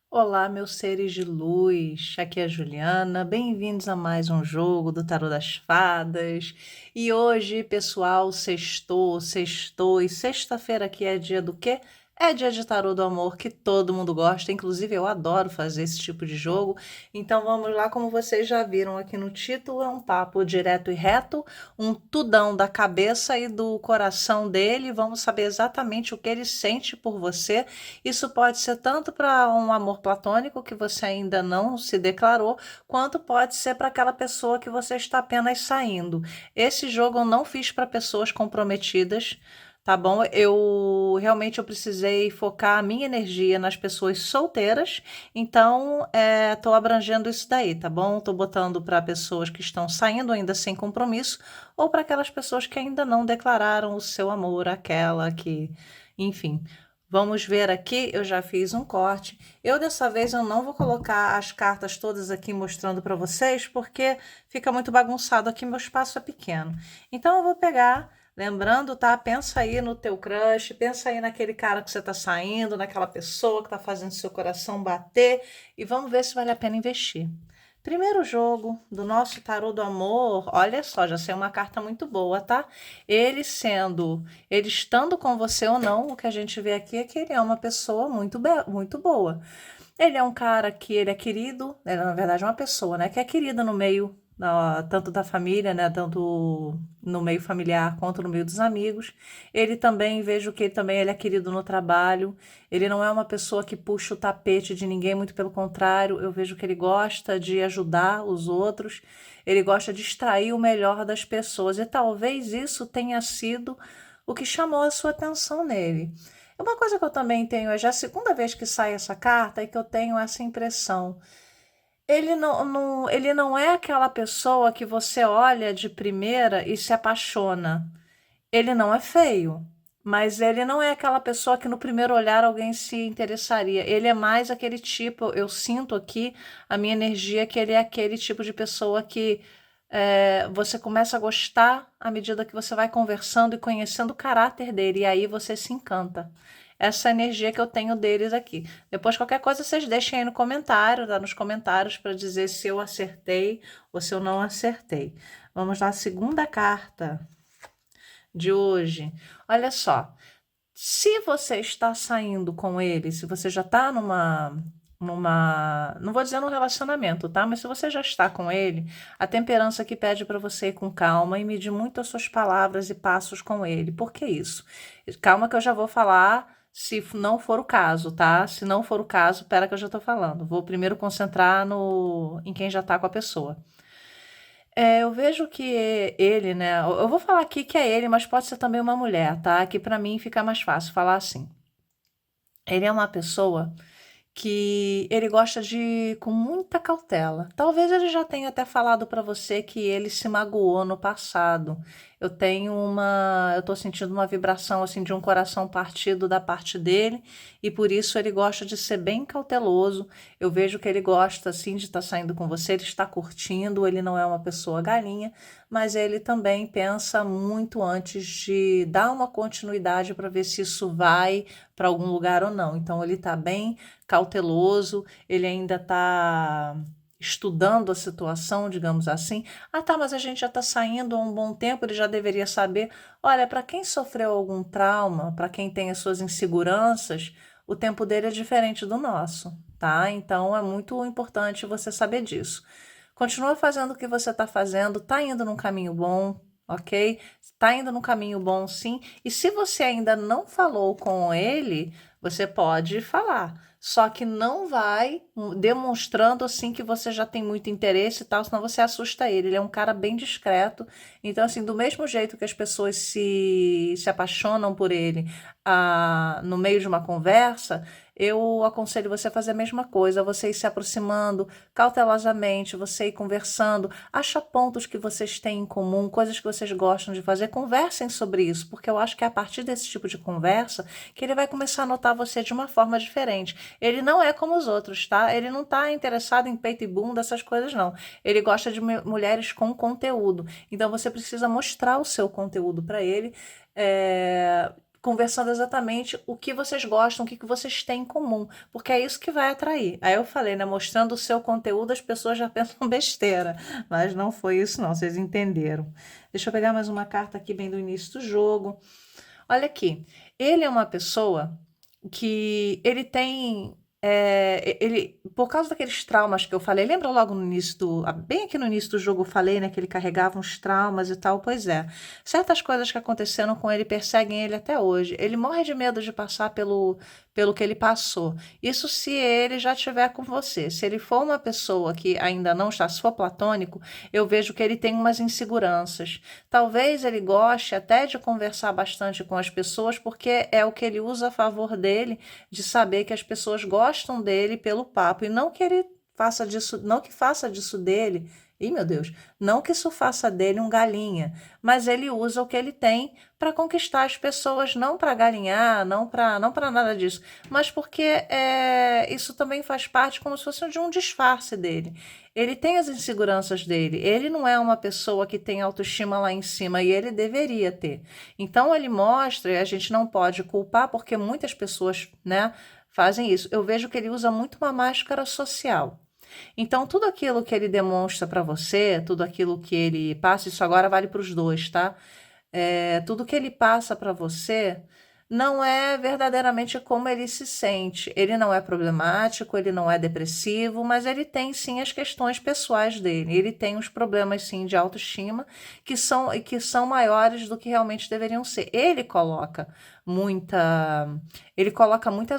Olá, meus seres de luz. Aqui é a Juliana. Bem-vindos a mais um jogo do Tarô das Fadas. E hoje, pessoal, sextou, sextou. E sexta-feira aqui é dia do quê? É dia de tarô do amor que todo mundo gosta. Inclusive, eu adoro fazer esse tipo de jogo. Então vamos lá, como vocês já viram aqui no título, é um papo direto e reto, um tudão da cabeça e do coração dele. Vamos saber exatamente o que ele sente por você. Isso pode ser tanto para um amor platônico que você ainda não se declarou, quanto pode ser para aquela pessoa que você está apenas saindo. Esse jogo eu não fiz para pessoas comprometidas, tá bom? Eu precisei focar a minha energia nas pessoas solteiras, então estou abrangendo isso daí, tá bom? Estou botando para pessoas que estão saindo ainda sem compromisso, ou para aquelas pessoas que ainda não declararam o seu amor, aquela que, enfim. Vamos ver aqui, eu já fiz um corte. Dessa vez eu não vou colocar as cartas todas aqui mostrando para vocês, porque fica muito bagunçado aqui, meu espaço é pequeno. Então eu vou pegar, lembrando, tá? Pensa aí no teu crush, pensa aí naquele cara que você tá saindo, naquela pessoa que tá fazendo seu coração bater, e vamos ver se vale a pena investir. Primeiro jogo do nosso tarô do amor, olha só, já saiu uma carta muito boa, tá? Ele estando com você ou não, o que a gente vê aqui é que ele é uma pessoa muito boa. Ele é um cara que ele é querido, ele, na verdade é uma pessoa, né, que é querida no meio, tanto da família, né, tanto no meio familiar quanto no meio dos amigos. Ele também, vejo que ele é querido no trabalho. Ele não é uma pessoa que puxa o tapete de ninguém, muito pelo contrário, eu vejo que ele gosta de ajudar os outros, ele gosta de extrair o melhor das pessoas, e talvez isso tenha sido o que chamou a sua atenção nele. Uma coisa que eu também tenho, é já a segunda vez que sai essa carta, é que eu tenho essa impressão. Ele não é aquela pessoa que você olha de primeira e se apaixona. Ele não é feio, mas ele não é aquela pessoa que no primeiro olhar alguém se interessaria. Ele é mais aquele tipo, eu sinto aqui a minha energia, que ele é aquele tipo de pessoa que você começa a gostar à medida que você vai conversando e conhecendo o caráter dele, e aí você se encanta. Essa energia que eu tenho deles aqui. Depois, qualquer coisa, vocês deixem aí no comentário, tá? Nos comentários, para dizer se eu acertei ou se eu não acertei. Vamos lá, segunda carta de hoje. Olha só, se você está saindo com ele, se você já está não vou dizer num relacionamento, tá? Mas se você já está com ele, a temperança que pede para você ir com calma e medir muito as suas palavras e passos com ele. Por que isso? Calma que eu já vou falar se não for o caso, tá? Se não for o caso, pera que eu já tô falando. Vou primeiro concentrar no em quem já tá com a pessoa. Eu vejo que ele, né? Eu vou falar aqui que é ele, mas pode ser também uma mulher, tá? Que para mim fica mais fácil falar assim. Ele é uma pessoa que ele gosta de ir com muita cautela. Talvez ele já tenha até falado para você que ele se magoou no passado. Eu tô sentindo uma vibração assim de um coração partido da parte dele, e por isso ele gosta de ser bem cauteloso. Eu vejo que ele gosta assim de estar saindo com você, ele está curtindo, ele não é uma pessoa galinha, mas ele também pensa muito antes de dar uma continuidade para ver se isso vai para algum lugar ou não. Então ele está bem cauteloso, ele ainda está estudando a situação, digamos assim. Ah, tá, mas a gente já está saindo há um bom tempo, ele já deveria saber. Olha, para quem sofreu algum trauma, para quem tem as suas inseguranças, o tempo dele é diferente do nosso, tá? Então é muito importante você saber disso. Continua fazendo o que você está fazendo, está indo num caminho bom, ok? Está indo num caminho bom, sim. E se você ainda não falou com ele, você pode falar. Só que não vai demonstrando assim que você já tem muito interesse e tal, senão você assusta ele. Ele é um cara bem discreto. Então, assim, do mesmo jeito que as pessoas se apaixonam por ele no meio de uma conversa, eu aconselho você a fazer a mesma coisa, você ir se aproximando cautelosamente, você ir conversando, acha pontos que vocês têm em comum, coisas que vocês gostam de fazer, conversem sobre isso, porque eu acho que é a partir desse tipo de conversa que ele vai começar a notar você de uma forma diferente. Ele não é como os outros, tá? Ele não está interessado em peito e bunda, essas coisas não. Ele gosta de mulheres com conteúdo. Então você precisa mostrar o seu conteúdo para ele. É, conversando exatamente o que vocês gostam, o que vocês têm em comum, porque é isso que vai atrair. Aí eu falei, né, mostrando o seu conteúdo, as pessoas já pensam besteira, mas não foi isso não, vocês entenderam. Deixa eu pegar mais uma carta aqui bem do início do jogo. Olha aqui, ele é uma pessoa que ele tem, ele, por causa daqueles traumas que eu falei, lembra logo no início bem aqui no início do jogo eu falei, né, que ele carregava uns traumas e tal, pois é. Certas coisas que aconteceram com ele perseguem ele até hoje. Ele morre de medo de passar pelo que ele passou. Isso se ele já estiver com você. Se ele for uma pessoa que ainda não está, se for platônico, eu vejo que ele tem umas inseguranças. Talvez ele goste até de conversar bastante com as pessoas, porque é o que ele usa a favor dele, de saber que as pessoas gostam dele pelo papo, e não que ele faça disso, não que faça disso dele, ih, meu Deus, não que isso faça dele um galinha, mas ele usa o que ele tem para conquistar as pessoas, não para galinhar, não para nada disso, mas porque isso também faz parte como se fosse de um disfarce dele. Ele tem as inseguranças dele, ele não é uma pessoa que tem autoestima lá em cima, e ele deveria ter. Então ele mostra, e a gente não pode culpar, porque muitas pessoas, né, fazem isso. Eu vejo que ele usa muito uma máscara social. Então, tudo aquilo que ele demonstra para você, tudo aquilo que ele passa, isso agora vale para os dois, tá? Tudo que ele passa para você não é verdadeiramente como ele se sente. Ele não é problemático, ele não é depressivo, mas ele tem sim as questões pessoais dele. Ele tem os problemas sim de autoestima que são maiores do que realmente deveriam ser. Ele coloca muitas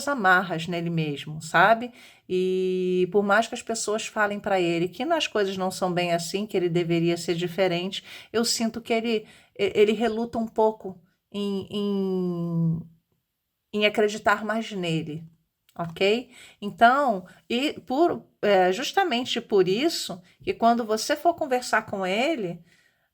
amarras nele mesmo, sabe? E por mais que as pessoas falem para ele que as coisas não são bem assim, que ele deveria ser diferente, eu sinto que ele reluta um pouco em acreditar mais nele, ok? Então, justamente por isso, que quando você for conversar com ele,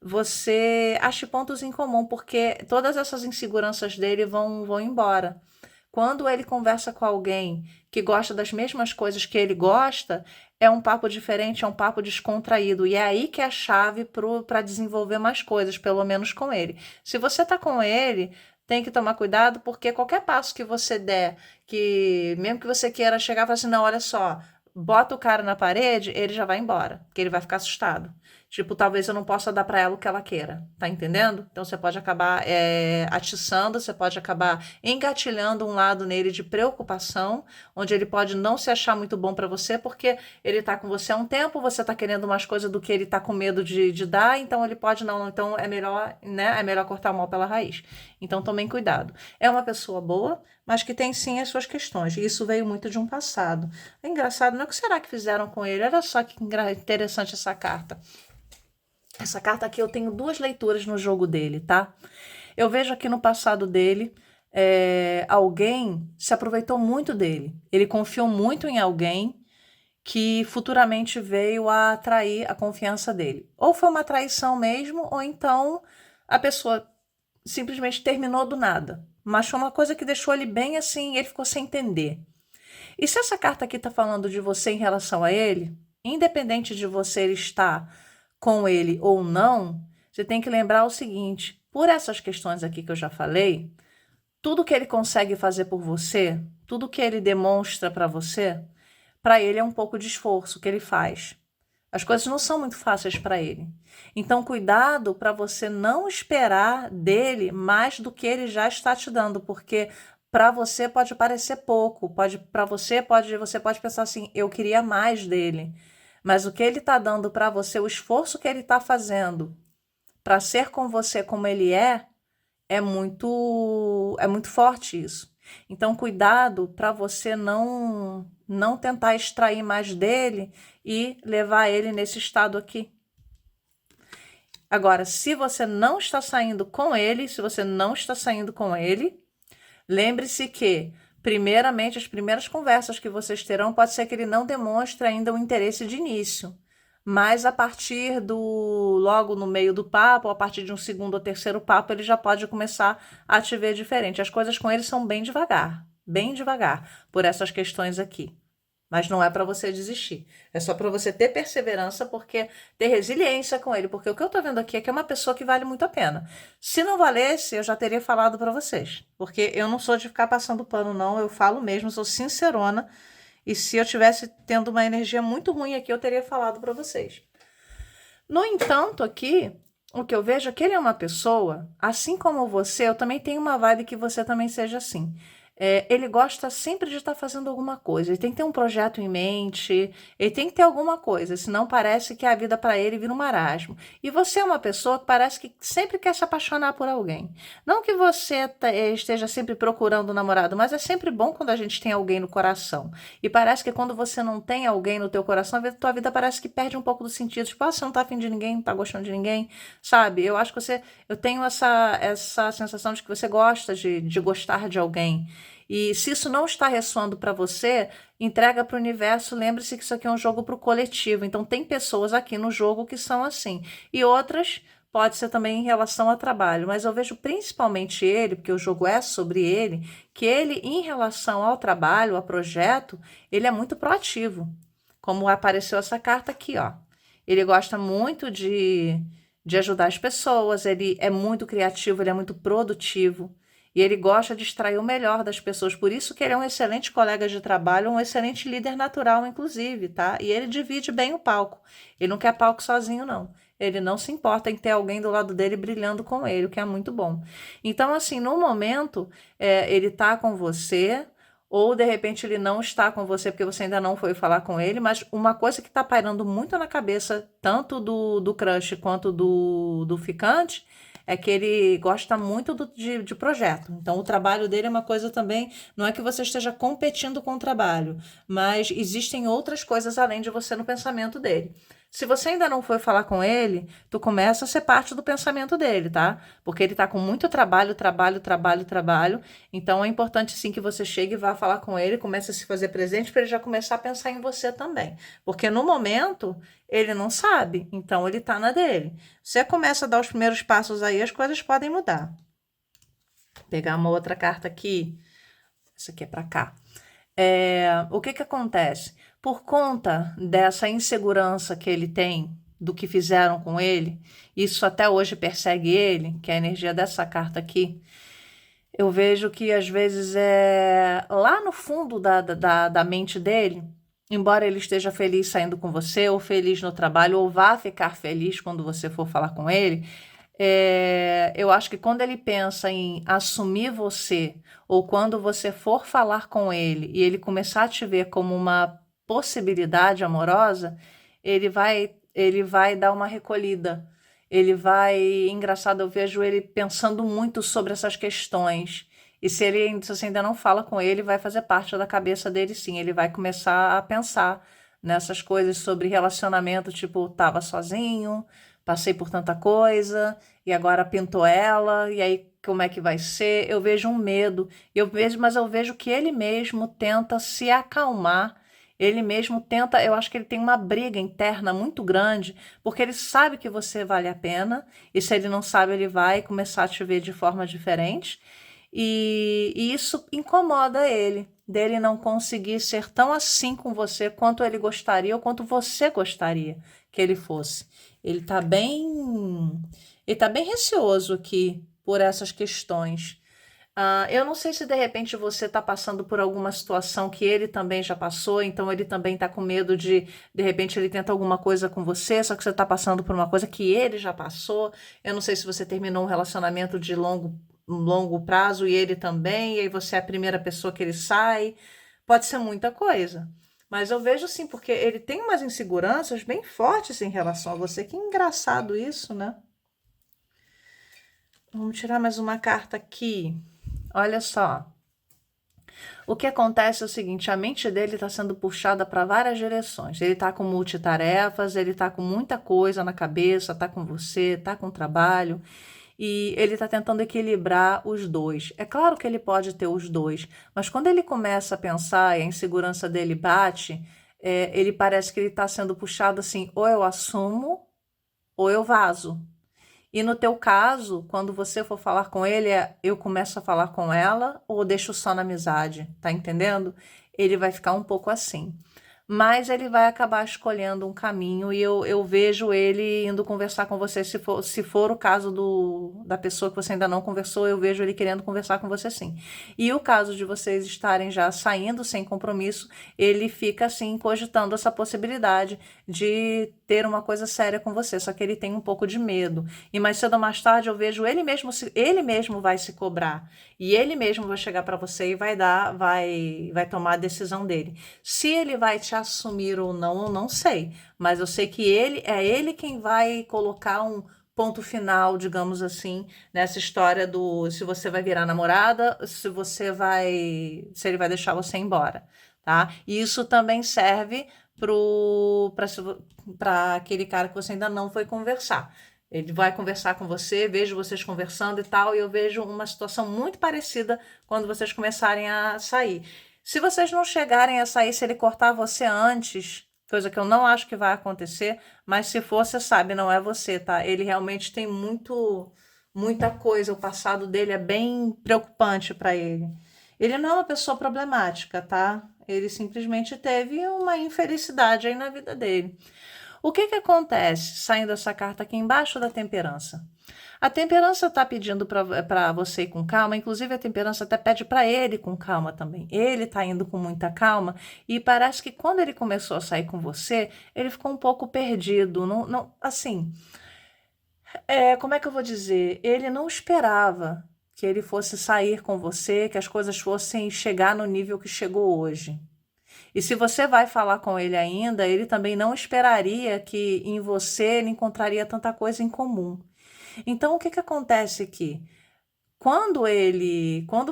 você ache pontos em comum, porque todas essas inseguranças dele vão embora. Quando ele conversa com alguém que gosta das mesmas coisas que ele gosta, é um papo diferente, é um papo descontraído. E é aí que é a chave para desenvolver mais coisas, pelo menos com ele. Se você está com ele, tem que tomar cuidado, porque qualquer passo que você der, que mesmo que você queira chegar e falar assim, não, olha só, bota o cara na parede, ele já vai embora, porque ele vai ficar assustado. Tipo, talvez eu não possa dar para ela o que ela queira, tá entendendo? Então você pode acabar atiçando, você pode acabar engatilhando um lado nele de preocupação, onde ele pode não se achar muito bom para você, porque ele tá com você há um tempo, você tá querendo mais coisas do que ele tá com medo de dar, então ele pode não, então é melhor, né? É melhor cortar o mal pela raiz. Então tomem cuidado. É uma pessoa boa, mas que tem sim as suas questões. E isso veio muito de um passado. É engraçado, não é? O que será que fizeram com ele? Olha só que interessante essa carta. Essa carta aqui eu tenho duas leituras no jogo dele, tá? Eu vejo aqui no passado dele, alguém se aproveitou muito dele. Ele confiou muito em alguém que futuramente veio a atrair a confiança dele. Ou foi uma traição mesmo, ou então a pessoa simplesmente terminou do nada. Mas foi uma coisa que deixou ele bem assim, ele ficou sem entender. E se essa carta aqui está falando de você em relação a ele, independente de você estar com ele ou não, você tem que lembrar o seguinte: por essas questões aqui que eu já falei, tudo que ele consegue fazer por você, tudo que ele demonstra para ele é um pouco de esforço que ele faz. As coisas não são muito fáceis para ele. Então, cuidado para você não esperar dele mais do que ele já está te dando, porque para você pode parecer pouco, você pode pensar assim, eu queria mais dele. Mas o que ele está dando para você, o esforço que ele está fazendo para ser com você como ele é muito forte isso. Então, cuidado para você não tentar extrair mais dele e levar ele nesse estado aqui. Agora, se você não está saindo com ele, lembre-se que, primeiramente, as primeiras conversas que vocês terão, pode ser que ele não demonstre ainda um interesse de início. Mas a partir logo no meio do papo, ou a partir de um segundo ou terceiro papo, ele já pode começar a te ver diferente. As coisas com ele são bem devagar, por essas questões aqui. mas não é para você desistir. É só para você ter perseverança, porque ter resiliência com ele, porque o que eu tô vendo aqui é que é uma pessoa que vale muito a pena. Se não valesse, eu já teria falado para vocês, porque eu não sou de ficar passando pano, não, eu falo mesmo, sou sincerona, e se eu tivesse tendo uma energia muito ruim aqui, eu teria falado para vocês. No entanto, aqui, o que eu vejo é que ele é uma pessoa, assim como você, eu também tenho uma vibe que você também seja assim. Ele gosta sempre de estar fazendo alguma coisa, ele tem que ter um projeto em mente, ele tem que ter alguma coisa, senão parece que a vida para ele vira um marasmo. E você é uma pessoa que parece que sempre quer se apaixonar por alguém. Não que você esteja sempre procurando um namorado, mas é sempre bom quando a gente tem alguém no coração. E parece que quando você não tem alguém no teu coração, a tua vida parece que perde um pouco do sentido. Tipo, você não tá afim de ninguém, não tá gostando de ninguém, sabe? Eu acho que eu tenho essa sensação de que você gosta de gostar de alguém. E se isso não está ressoando para você, entrega para o universo. Lembre-se que isso aqui é um jogo para o coletivo. Então, tem pessoas aqui no jogo que são assim. E outras pode ser também em relação ao trabalho. Mas eu vejo principalmente ele, porque o jogo é sobre ele, que ele, em relação ao trabalho, ao projeto, ele é muito proativo. Como apareceu essa carta aqui, ó. Ele gosta muito de ajudar as pessoas, ele é muito criativo, ele é muito produtivo. E ele gosta de extrair o melhor das pessoas. Por isso que ele é um excelente colega de trabalho, um excelente líder natural, inclusive, tá? E ele divide bem o palco. Ele não quer palco sozinho, não. Ele não se importa em ter alguém do lado dele brilhando com ele, o que é muito bom. Então, assim, no momento, ele tá com você, ou de repente ele não está com você porque você ainda não foi falar com ele, mas uma coisa que tá pairando muito na cabeça, tanto do crush quanto do ficante, é que ele gosta muito de projeto. Então, o trabalho dele é uma coisa também. Não é que você esteja competindo com o trabalho, mas existem outras coisas além de você no pensamento dele. Se você ainda não foi falar com ele, tu começa a ser parte do pensamento dele, tá? Porque ele tá com muito trabalho, trabalho, trabalho, trabalho. Então é importante sim que você chegue e vá falar com ele, comece a se fazer presente para ele já começar a pensar em você também. Porque no momento ele não sabe, então ele tá na dele. Você começa a dar os primeiros passos aí, as coisas podem mudar. Vou pegar uma outra carta aqui. Essa aqui é para cá. O que que acontece? Por conta dessa insegurança que ele tem do que fizeram com ele, isso até hoje persegue ele, que é a energia dessa carta aqui. Eu vejo que às vezes é lá no fundo da mente dele, embora ele esteja feliz saindo com você, ou feliz no trabalho, ou vá ficar feliz quando você for falar com ele, eu acho que quando ele pensa em assumir você, ou quando você for falar com ele e ele começar a te ver como uma possibilidade amorosa, ele vai dar uma recolhida. Ele vai. Engraçado, eu vejo ele pensando muito sobre essas questões. E se você ainda não fala com ele, vai fazer parte da cabeça dele, sim. Ele vai começar a pensar nessas coisas sobre relacionamento, tipo, tava sozinho, passei por tanta coisa, e agora pintou ela, e aí como é que vai ser? Eu vejo um medo, mas eu vejo que ele mesmo tenta se acalmar, ele mesmo tenta, eu acho que ele tem uma briga interna muito grande, porque ele sabe que você vale a pena, e se ele não sabe, ele vai começar a te ver de forma diferente, e isso incomoda ele, dele não conseguir ser tão assim com você quanto ele gostaria ou quanto você gostaria que ele fosse. Ele tá bem, ele tá bem receoso aqui por essas questões. Eu não sei se de repente você está passando por alguma situação que ele também já passou, então ele também está com medo de repente ele tenta alguma coisa com você, só que você está passando por uma coisa que ele já passou. Eu não sei se você terminou um relacionamento de longo prazo e ele também, e aí você é a primeira pessoa que ele sai. Pode ser muita coisa. Mas eu vejo sim, porque ele tem umas inseguranças bem fortes em relação a você. Que engraçado isso, né? Vamos tirar mais uma carta aqui. Olha só. O que acontece é o seguinte, a mente dele está sendo puxada para várias direções. Ele está com multitarefas, ele está com muita coisa na cabeça, está com você, está com trabalho, e ele está tentando equilibrar os dois. É claro que ele pode ter os dois, mas quando ele começa a pensar e a insegurança dele bate, ele parece que ele está sendo puxado assim, ou eu assumo, ou eu vazo. E no teu caso, quando você for falar com ele, eu começo a falar com ela ou deixo só na amizade, tá entendendo? ele vai ficar um pouco assim. Mas ele vai acabar escolhendo um caminho e eu vejo ele indo conversar com você. Se for o caso da pessoa que você ainda não conversou, eu vejo ele querendo conversar com você sim. E o caso de vocês estarem já saindo sem compromisso, ele fica assim cogitando essa possibilidade de ter uma coisa séria com você, só que ele tem um pouco de medo. E mais cedo ou mais tarde eu vejo ele mesmo vai se cobrar. E ele mesmo vai chegar para você e vai tomar a decisão dele. Se ele vai te assumir ou não, eu não sei. Mas eu sei que ele quem vai colocar um ponto final, digamos assim, nessa história do se você vai virar namorada, se ele vai deixar você embora, tá? E isso também serve para aquele cara que você ainda não foi conversar. Ele vai conversar com você, vejo vocês conversando e tal, e eu vejo uma situação muito parecida quando vocês começarem a sair. Se vocês não chegarem a sair, se ele cortar você antes, coisa que eu não acho que vai acontecer, mas se for, você sabe, não é você, tá? Ele realmente tem muita coisa, o passado dele é bem preocupante para ele. Ele não é uma pessoa problemática, tá? Ele simplesmente teve uma infelicidade aí na vida dele. O que que acontece saindo essa carta aqui embaixo da temperança? A temperança está pedindo para você ir com calma, inclusive a temperança até pede para ele com calma também. Ele está indo com muita calma e parece que quando ele começou a sair com você, ele ficou um pouco perdido. Assim, como é que eu vou dizer? Ele não esperava que ele fosse sair com você, que as coisas fossem chegar no nível que chegou hoje. E se você vai falar com ele ainda, ele também não esperaria que em você ele encontraria tanta coisa em comum. Então, o que que acontece aqui? Quando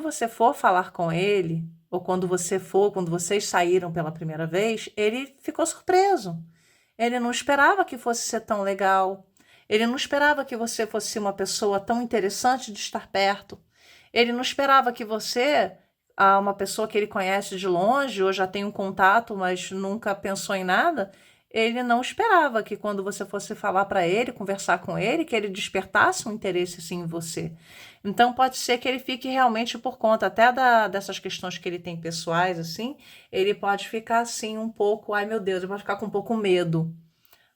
você for falar com ele, ou quando vocês saíram pela primeira vez, ele ficou surpreso. Ele não esperava que fosse ser tão legal. Ele não esperava que você fosse uma pessoa tão interessante de estar perto. Ele não esperava que você, uma pessoa que ele conhece de longe ou já tem um contato, mas nunca pensou em nada, ele não esperava que quando você fosse falar para ele, conversar com ele, que ele despertasse um interesse assim em você. Então pode ser que ele fique realmente por conta até dessas questões que ele tem pessoais assim, ele pode ficar assim um pouco, ai meu Deus, ele pode ficar com um pouco medo.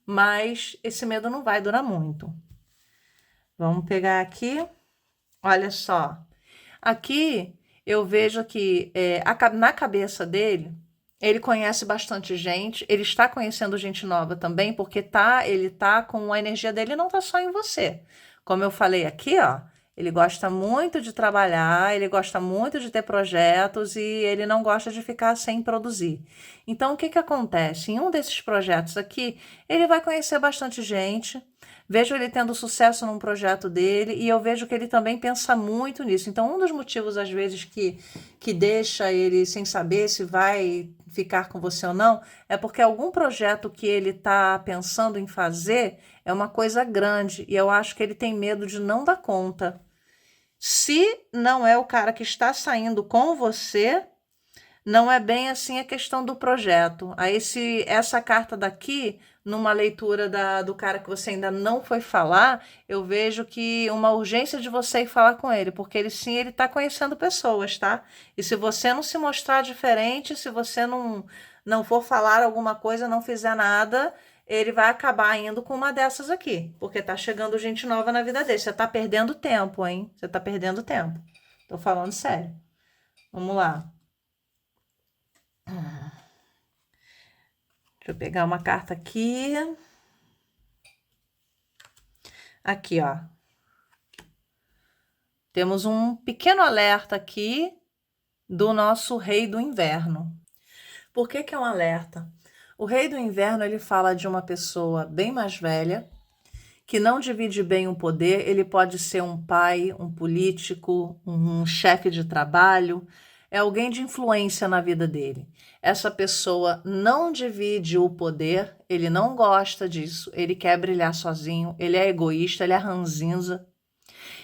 Mas esse medo não vai durar muito. Vamos pegar aqui. Olha só. Aqui eu vejo que na cabeça dele, ele conhece bastante gente, ele está conhecendo gente nova também, porque ele tá com a energia dele não tá só em você. Como eu falei aqui, ó, ele gosta muito de trabalhar, ele gosta muito de ter projetos e ele não gosta de ficar sem produzir. Então, o que que acontece? Em um desses projetos aqui, ele vai conhecer bastante gente. Vejo ele tendo sucesso num projeto dele e eu vejo que ele também pensa muito nisso. Então, um dos motivos, às vezes, que deixa ele sem saber se vai ficar com você ou não, é porque algum projeto que ele está pensando em fazer é uma coisa grande e eu acho que ele tem medo de não dar conta. Se não é o cara que está saindo com você, não é bem assim a questão do projeto. Aí, se essa carta daqui, numa leitura do cara que você ainda não foi falar, eu vejo que uma urgência de você ir falar com ele, porque ele está conhecendo pessoas, tá? E se você não se mostrar diferente, se você não for falar alguma coisa, não fizer nada, ele vai acabar indo com uma dessas aqui, porque tá chegando gente nova na vida dele. Você tá perdendo tempo, hein? Você tá perdendo tempo. Tô falando sério. Vamos lá. Deixa eu pegar uma carta aqui. Aqui, ó. Temos um pequeno alerta aqui do nosso rei do inverno. Por que que é um alerta? O rei do inverno, ele fala de uma pessoa bem mais velha, que não divide bem o poder. Ele pode ser um pai, um político, um chefe de trabalho, é alguém de influência na vida dele. Essa pessoa não divide o poder, ele não gosta disso, ele quer brilhar sozinho, ele é egoísta, ele é ranzinza.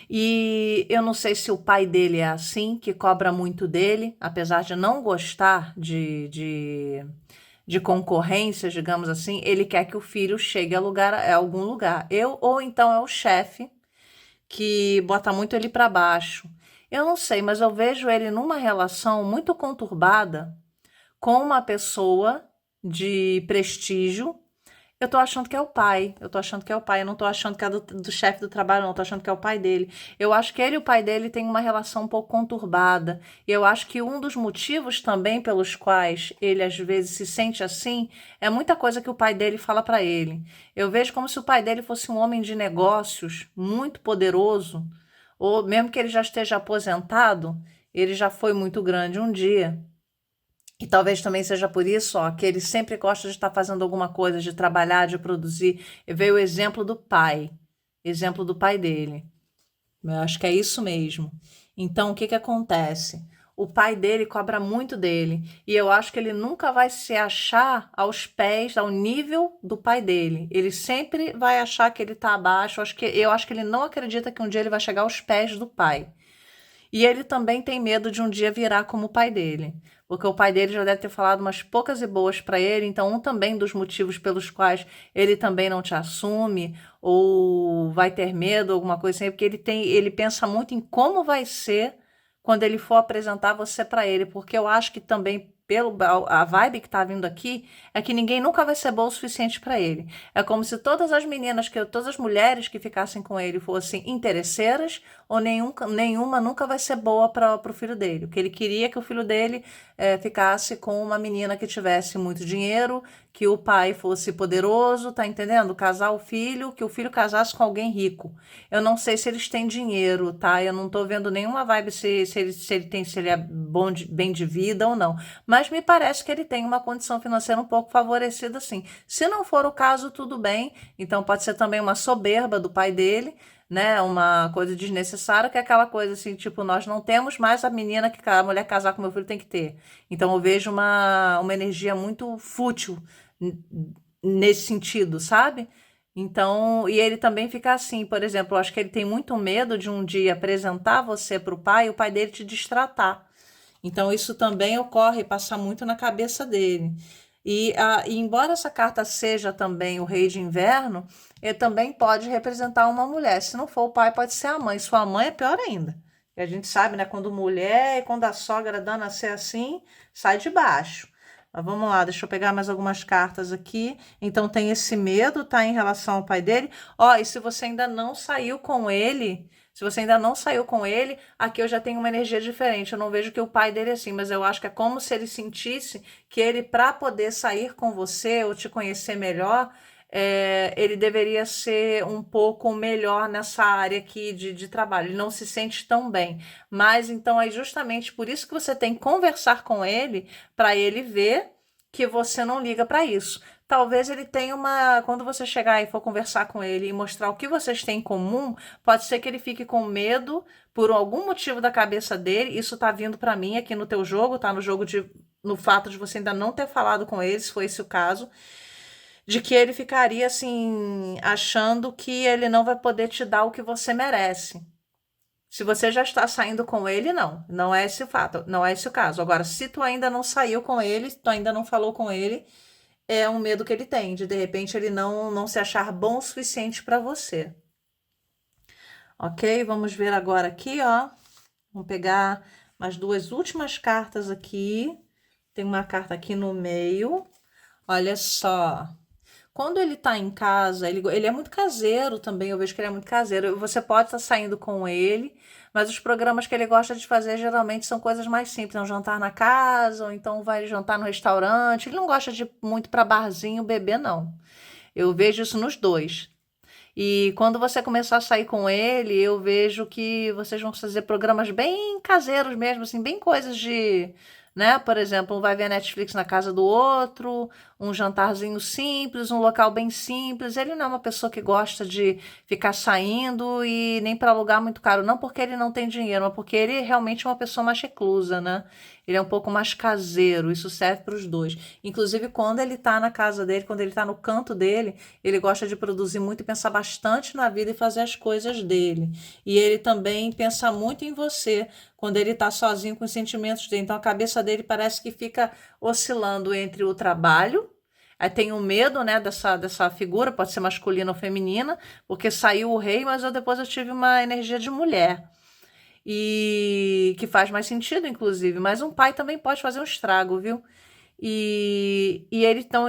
E eu não sei se o pai dele é assim, que cobra muito dele, apesar de não gostar de concorrência, digamos assim, ele quer que o filho chegue a algum lugar. Ou então é o chefe que bota muito ele para baixo. Eu não sei, mas eu vejo ele numa relação muito conturbada com uma pessoa de prestígio. Eu tô achando que é o pai. Eu tô achando que é o pai. Eu não tô achando que é do chefe do trabalho, não. Eu tô achando que é o pai dele. Eu acho que ele e o pai dele têm uma relação um pouco conturbada. E eu acho que um dos motivos também pelos quais ele às vezes se sente assim é muita coisa que o pai dele fala pra ele. Eu vejo como se o pai dele fosse um homem de negócios muito poderoso, ou mesmo que ele já esteja aposentado, ele já foi muito grande um dia. E talvez também seja por isso, ó, que ele sempre gosta de estar fazendo alguma coisa, de trabalhar, de produzir. E veio o exemplo do pai dele. Eu acho que é isso mesmo. Então, o que que acontece? O pai dele cobra muito dele, e eu acho que ele nunca vai se achar aos pés, ao nível do pai dele. Ele sempre vai achar que ele está abaixo. Eu acho que ele não acredita que um dia ele vai chegar aos pés do pai. E ele também tem medo de um dia virar como o pai dele, porque o pai dele já deve ter falado umas poucas e boas para ele, então um também dos motivos pelos quais ele também não te assume ou vai ter medo, alguma coisa assim, é porque ele pensa muito em como vai ser quando ele for apresentar você para ele, porque eu acho que também pelo a vibe que tá vindo aqui é que ninguém nunca vai ser bom o suficiente para ele. É como se todas as mulheres que ficassem com ele fossem interesseiras ou nenhuma nunca vai ser boa para o filho dele. O que ele queria é que o filho dele ficasse com uma menina que tivesse muito dinheiro, que o pai fosse poderoso, tá entendendo? Casar o filho, que o filho casasse com alguém rico. Eu não sei se eles têm dinheiro, tá? Eu não tô vendo nenhuma vibe se ele é bem de vida ou não. Mas me parece que ele tem uma condição financeira um pouco favorecida, sim. Se não for o caso, tudo bem. Então pode ser também uma soberba do pai dele, né? Uma coisa desnecessária, que é aquela coisa assim, tipo, nós não temos mais a menina que a mulher casar com meu filho tem que ter. Então eu vejo uma energia muito fútil nesse sentido, sabe? Então, e ele também fica assim, por exemplo, eu acho que ele tem muito medo de um dia apresentar você para o pai e o pai dele te destratar. Então, isso também ocorre, passa muito na cabeça dele. E embora essa carta seja também o rei de inverno, ele também pode representar uma mulher. Se não for o pai, pode ser a mãe. Sua mãe é pior ainda. E a gente sabe, né? Quando mulher e quando a sogra dá a ser assim, sai de baixo. Mas vamos lá, deixa eu pegar mais algumas cartas aqui. Então tem esse medo, tá, em relação ao pai dele. Ó, e se você ainda não saiu com ele, se você ainda não saiu com ele, aqui eu já tenho uma energia diferente. Eu não vejo que o pai dele é assim, mas eu acho que é como se ele sentisse que ele, para poder sair com você ou te conhecer melhor, ele deveria ser um pouco melhor nessa área aqui de trabalho. Ele não se sente tão bem. Mas então é justamente por isso que você tem que conversar com ele para ele ver que você não liga para isso. Talvez ele tenha uma. Quando você chegar e for conversar com ele e mostrar o que vocês têm em comum, pode ser que ele fique com medo por algum motivo da cabeça dele. Isso tá vindo para mim aqui no teu jogo, tá no jogo no fato de você ainda não ter falado com ele, se foi esse o caso, de que ele ficaria assim, achando que ele não vai poder te dar o que você merece. Se você já está saindo com ele, não é esse o fato, não é esse o caso. Agora, se tu ainda não saiu com ele, tu ainda não falou com ele, é um medo que ele tem, de repente ele não se achar bom o suficiente para você. Ok? Vamos ver agora aqui, ó. Vamos pegar mais duas últimas cartas aqui. Tem uma carta aqui no meio. Olha só. Quando ele tá em casa, ele é muito caseiro também, eu vejo que ele é muito caseiro. Você pode estar saindo com ele, mas os programas que ele gosta de fazer geralmente são coisas mais simples, um jantar na casa, ou então vai jantar no restaurante. Ele não gosta de ir muito para barzinho beber, não. Eu vejo isso nos dois. E quando você começar a sair com ele, eu vejo que vocês vão fazer programas bem caseiros mesmo, assim, bem coisas de, né? Por exemplo, um vai ver Netflix na casa do outro, um jantarzinho simples, um local bem simples. Ele não é uma pessoa que gosta de ficar saindo e nem para lugar muito caro, não porque ele não tem dinheiro, mas porque ele realmente é uma pessoa mais reclusa, né? Ele é um pouco mais caseiro, isso serve para os dois. Inclusive, quando ele tá na casa dele, quando ele tá no canto dele, ele gosta de produzir muito e pensar bastante na vida e fazer as coisas dele. E ele também pensa muito em você quando ele tá sozinho com os sentimentos dele. Então, a cabeça dele parece que fica oscilando entre o trabalho. Aí tem o medo, né, dessa figura, pode ser masculina ou feminina, porque saiu o rei, mas depois eu tive uma energia de mulher. E que faz mais sentido, inclusive. Mas um pai também pode fazer um estrago, viu? E ele, então,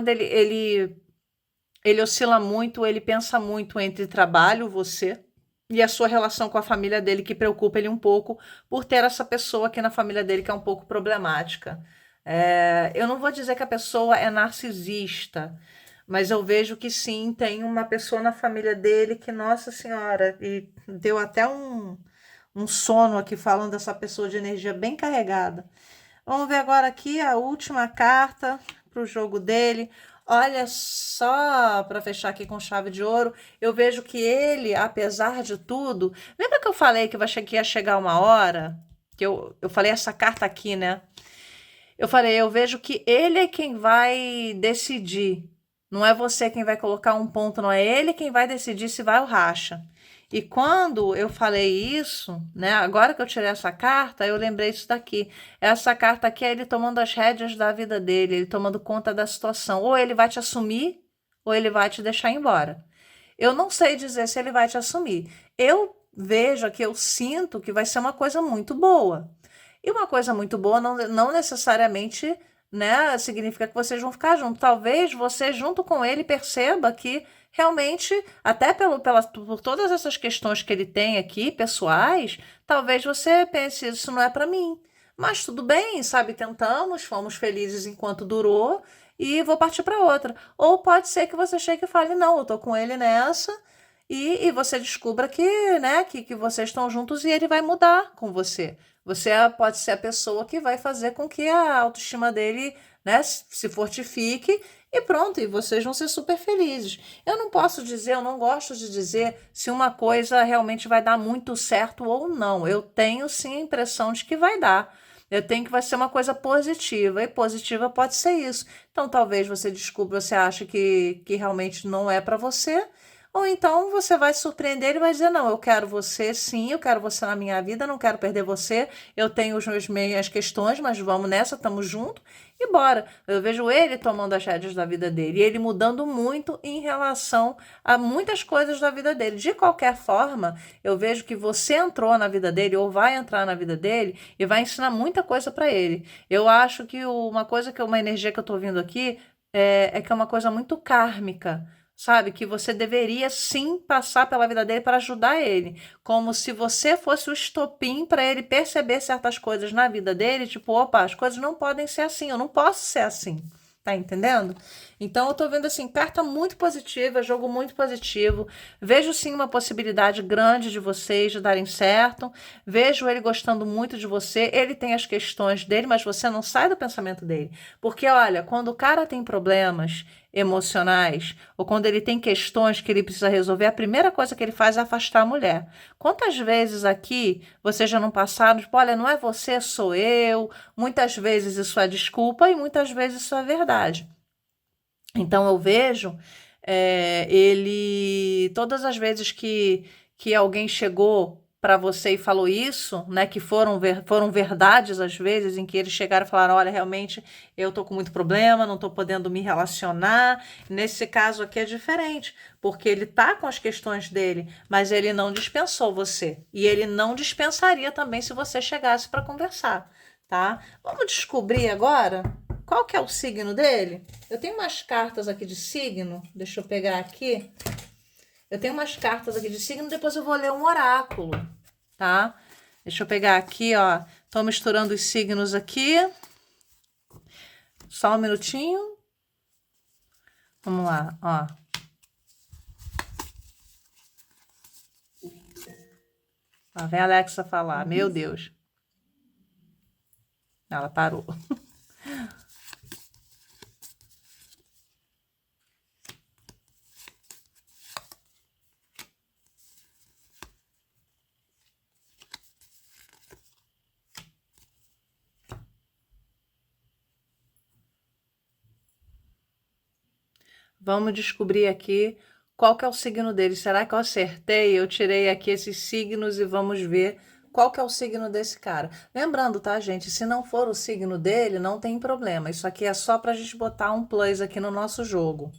ele oscila muito, ele pensa muito entre trabalho, você, e a sua relação com a família dele, que preocupa ele um pouco por ter essa pessoa aqui na família dele que é um pouco problemática. Eu não vou dizer que a pessoa é narcisista, mas eu vejo que sim, tem uma pessoa na família dele que, nossa senhora, e deu até um sono aqui falando dessa pessoa de energia bem carregada. Vamos ver agora aqui a última carta para o jogo dele. Olha só, para fechar aqui com chave de ouro, eu vejo que ele, apesar de tudo, lembra que eu falei que ia chegar uma hora? Que eu falei essa carta aqui, né? Eu falei, eu vejo que ele é quem vai decidir. Não é você quem vai colocar um ponto, não é ele quem vai decidir se vai ou racha. E quando eu falei isso, né, agora que eu tirei essa carta, eu lembrei isso daqui. Essa carta aqui é ele tomando as rédeas da vida dele, ele tomando conta da situação. Ou ele vai te assumir, ou ele vai te deixar embora. Eu não sei dizer se ele vai te assumir. Eu vejo aqui, eu sinto que vai ser uma coisa muito boa. E uma coisa muito boa não necessariamente, né, significa que vocês vão ficar juntos. Talvez você, junto com ele, perceba que realmente, até por todas essas questões que ele tem aqui, pessoais, talvez você pense, isso não é para mim. Mas tudo bem, sabe? Tentamos, fomos felizes enquanto durou e vou partir para outra. Ou pode ser que você chegue e fale, não, eu tô com ele nessa, e você descubra que, né, que vocês estão juntos e ele vai mudar com você. Você pode ser a pessoa que vai fazer com que a autoestima dele, né, se fortifique e pronto, e vocês vão ser super felizes. Eu não posso dizer, eu não gosto de dizer se uma coisa realmente vai dar muito certo ou não. Eu tenho sim a impressão de que vai dar. Eu tenho que vai ser uma coisa positiva, e positiva pode ser isso. Então, talvez você descubra, você acha que realmente não é para você, ou então você vai surpreender e vai dizer: não, eu quero você sim, eu quero você na minha vida, não quero perder você, eu tenho minhas questões, mas vamos nessa, estamos juntos e bora. Eu vejo ele tomando as rédeas da vida dele e ele mudando muito em relação a muitas coisas da vida dele. De qualquer forma, eu vejo que você entrou na vida dele ou vai entrar na vida dele e vai ensinar muita coisa para ele. Eu acho que uma energia que eu tô ouvindo aqui é que é uma coisa muito kármica. Sabe, que você deveria sim passar pela vida dele para ajudar ele, como se você fosse o estopim para ele perceber certas coisas na vida dele, tipo, opa, as coisas não podem ser assim, eu não posso ser assim. Tá entendendo? Então eu tô vendo assim, carta muito positiva, jogo muito positivo. Vejo sim uma possibilidade grande de vocês de darem certo. Vejo ele gostando muito de você. Ele tem as questões dele, mas você não sai do pensamento dele. Porque olha, quando o cara tem problemas emocionais, ou quando ele tem questões que ele precisa resolver, a primeira coisa que ele faz é afastar a mulher. Quantas vezes aqui vocês já não passaram, tipo, olha, não é você, sou eu. Muitas vezes isso é desculpa e muitas vezes isso é verdade. Então eu vejo todas as vezes que alguém chegou para você e falou isso, né, que foram verdades às vezes, em que eles chegaram e falaram, olha, realmente eu tô com muito problema, não tô podendo me relacionar. Nesse caso aqui é diferente, porque ele tá com as questões dele, mas ele não dispensou você. E ele não dispensaria também se você chegasse para conversar, tá? Vamos descobrir agora qual que é o signo dele? Eu tenho umas cartas aqui de signo, deixa eu pegar aqui. Eu tenho umas cartas aqui de signo, depois eu vou ler um oráculo, tá? Deixa eu pegar aqui, ó. Tô misturando os signos aqui. Só um minutinho. Vamos lá, ó. Lá vem a Alexa falar. Meu Deus. Ela parou. Vamos descobrir aqui qual que é o signo dele. Será que eu acertei? Eu tirei aqui esses signos e vamos ver qual que é o signo desse cara. Lembrando, tá, gente? Se não for o signo dele, não tem problema. Isso aqui é só pra gente botar um plus aqui no nosso jogo.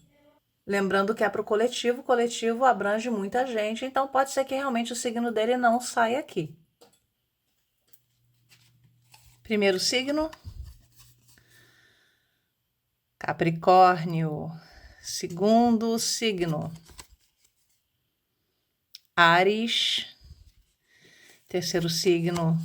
Lembrando que é pro coletivo, o coletivo abrange muita gente, então pode ser que realmente o signo dele não saia aqui. Primeiro signo. Capricórnio, segundo signo. Áries, terceiro signo.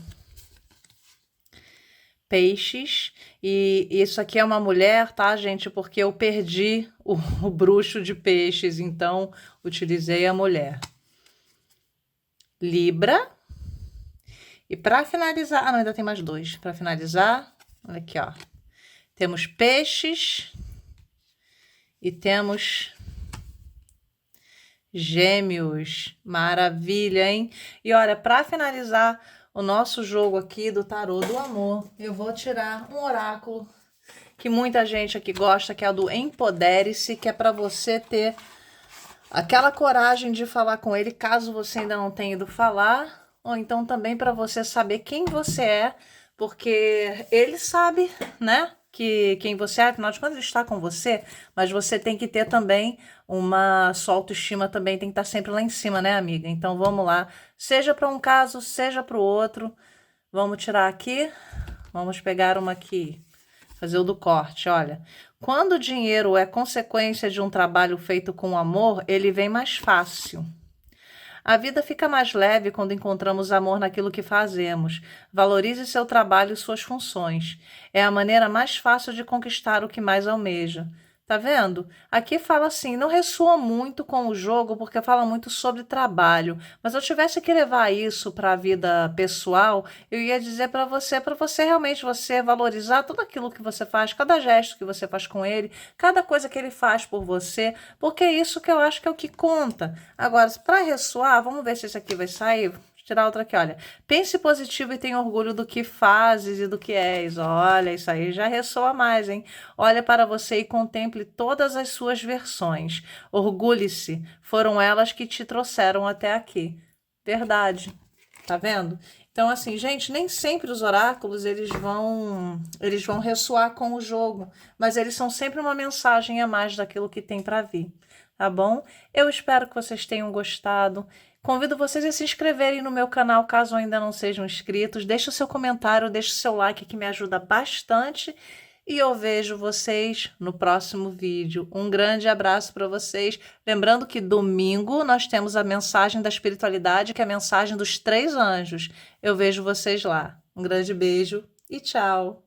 Peixes, e isso aqui é uma mulher, tá, gente? Porque eu perdi o bruxo de peixes, então utilizei a mulher. Libra. E para finalizar, não, ainda tem mais dois. Para finalizar, olha aqui, ó. Temos peixes e temos Gêmeos. Maravilha, hein? E olha, para finalizar o nosso jogo aqui do tarô do amor, eu vou tirar um oráculo que muita gente aqui gosta, que é o do Empodere-se, que é para você ter aquela coragem de falar com ele, caso você ainda não tenha ido falar, ou então também para você saber quem você é, porque ele sabe, né, que quem você é, afinal de contas ele está com você, mas você tem que ter também sua autoestima também tem que estar sempre lá em cima, né, amiga? Então vamos lá, seja para um caso, seja para o outro. Vamos tirar aqui, vamos pegar uma aqui, fazer o do corte, olha. Quando o dinheiro é consequência de um trabalho feito com amor, ele vem mais fácil. A vida fica mais leve quando encontramos amor naquilo que fazemos. Valorize seu trabalho e suas funções. É a maneira mais fácil de conquistar o que mais almeja. Tá vendo? Aqui fala assim, não ressoa muito com o jogo porque fala muito sobre trabalho, mas eu tivesse que levar isso para a vida pessoal, eu ia dizer para você realmente você valorizar tudo aquilo que você faz, cada gesto que você faz com ele, cada coisa que ele faz por você, porque é isso que eu acho que é o que conta. Agora, para ressoar, vamos ver se esse aqui vai sair. Tirar outra aqui, olha. Pense positivo e tenha orgulho do que fazes e do que és. Olha, isso aí já ressoa mais, hein? Olha para você e contemple todas as suas versões. Orgulhe-se, foram elas que te trouxeram até aqui. Verdade. Tá vendo? Então, assim, gente, nem sempre os oráculos eles vão ressoar com o jogo, mas eles são sempre uma mensagem a mais daquilo que tem para vir, tá bom? Eu espero que vocês tenham gostado. Convido vocês a se inscreverem no meu canal, caso ainda não sejam inscritos. Deixe o seu comentário, deixe o seu like, que me ajuda bastante. E eu vejo vocês no próximo vídeo. Um grande abraço para vocês. Lembrando que domingo nós temos a mensagem da espiritualidade, que é a mensagem dos 3 anjos. Eu vejo vocês lá. Um grande beijo e tchau!